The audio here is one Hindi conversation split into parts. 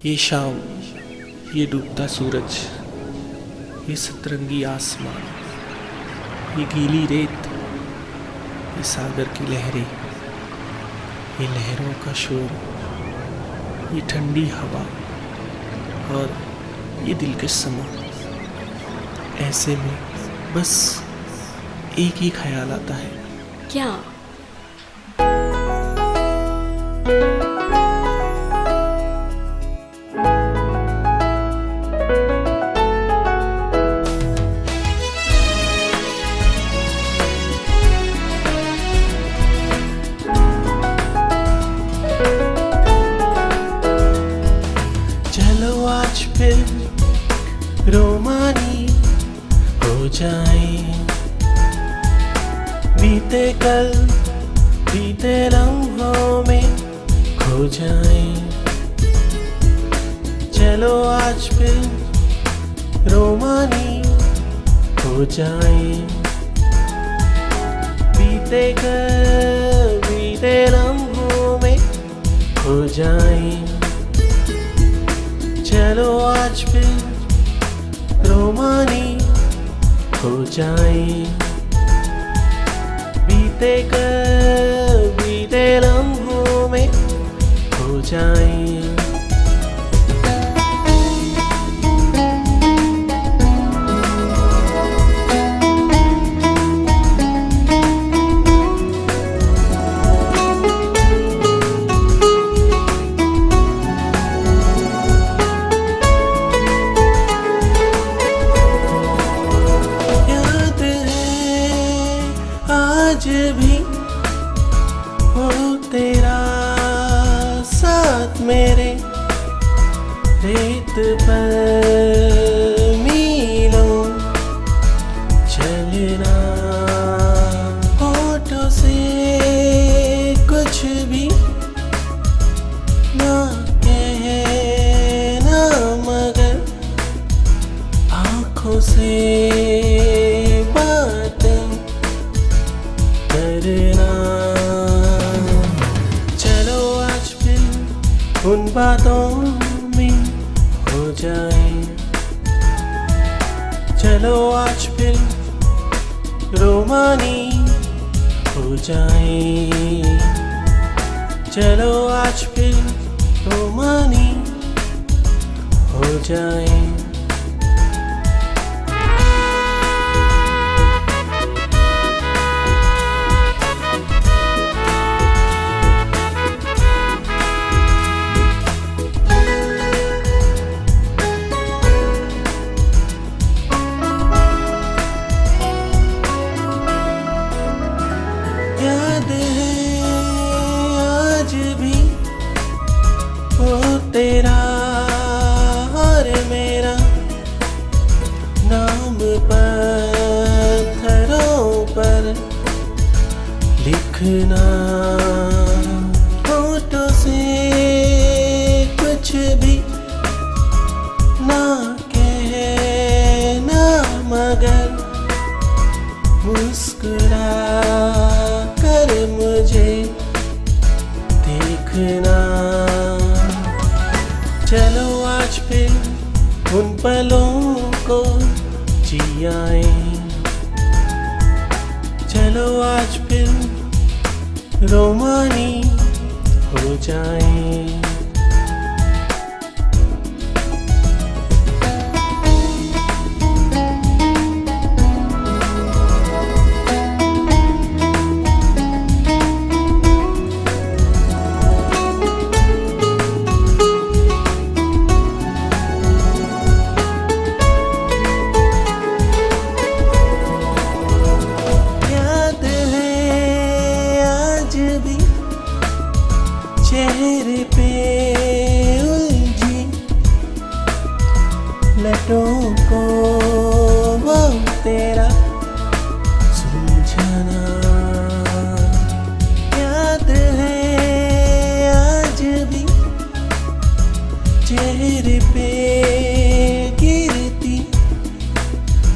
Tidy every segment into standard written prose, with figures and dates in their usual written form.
ये शाम, ये डूबता सूरज, ये सतरंगी आसमां, ये गीली रेत, ये सागर की लहरें, ये लहरों का शोर, ये ठंडी हवा और ये दिलकश समा। ऐसे में बस एक ही ख्याल आता है। क्या? चलो आज फिर रोमानी हो जाए, बीते कल बीते लम्हों में खो जाए। चलो आज फिर रोमानी हो जाए, बीते कल बीते लम्हों में खो जाए। चलो आज फिर रोमानी हो जाए, बीते कल बीते लम्हों में हो जाए। आज भी हो तेरा साथ मेरे, रेत पर मीलों चलना, होठों से कुछ भी ना कहना, मगर आँखों से करना। चलो आज फिर उन बातों में हो जाए, चलो आज फिर रोमानी हो जाए, चलो आज फिर रोमानी हो जाए। याद है आज भी वो तेरा और मेरा, नाम पत्थरों पर लिखना, होठों से कुछ भी ना कहना, मगर मुस्कुरा कर मुझे देखना। चलो आज फिर उन पलों को जियाए, चलो आज फिर रोमानी हो जाए। चेहरे पे उलझी लटों को वो तेरा सुलझाना, याद है आज भी चेहरे पे गिरती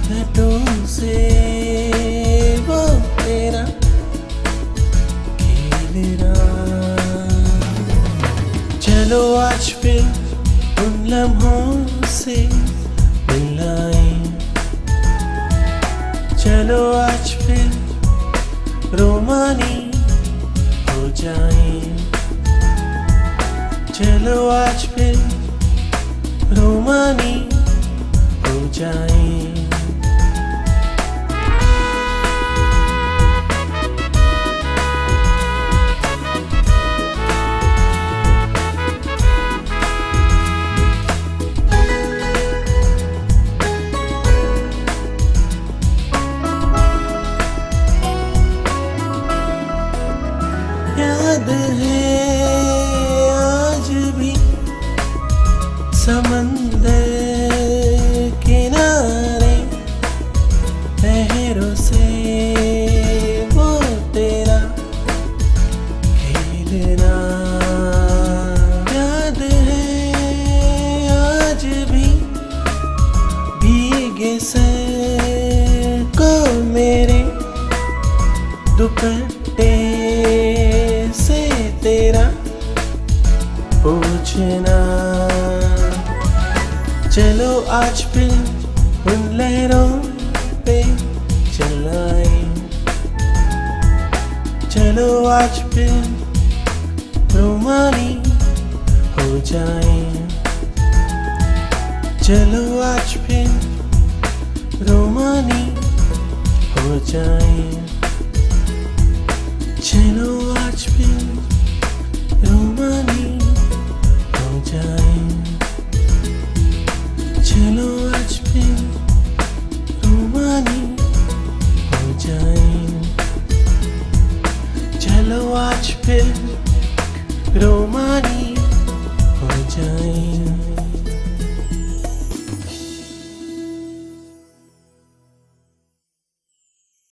लटों से वो तेरा खेलना। चलो आज फिर उन लम्हों से मिलाएं। चलो आज फिर रोमानी हो जाएं। चलो आज फिर रोमानी हो जाएं। याद है आज भी समंदर किनारे लहरों से वो तेरा खेलना। याद है आज भी भीगे सर को मेरे दुपट्टे से तेरा पूछना। चलो आज फिर उन लहरों पे चलाएं। चलो आज फिर रोमानी हो जाएं। चलो आज फिर रोमानी हो जाएं। चलो आज फिर रोमानी हो जाएं।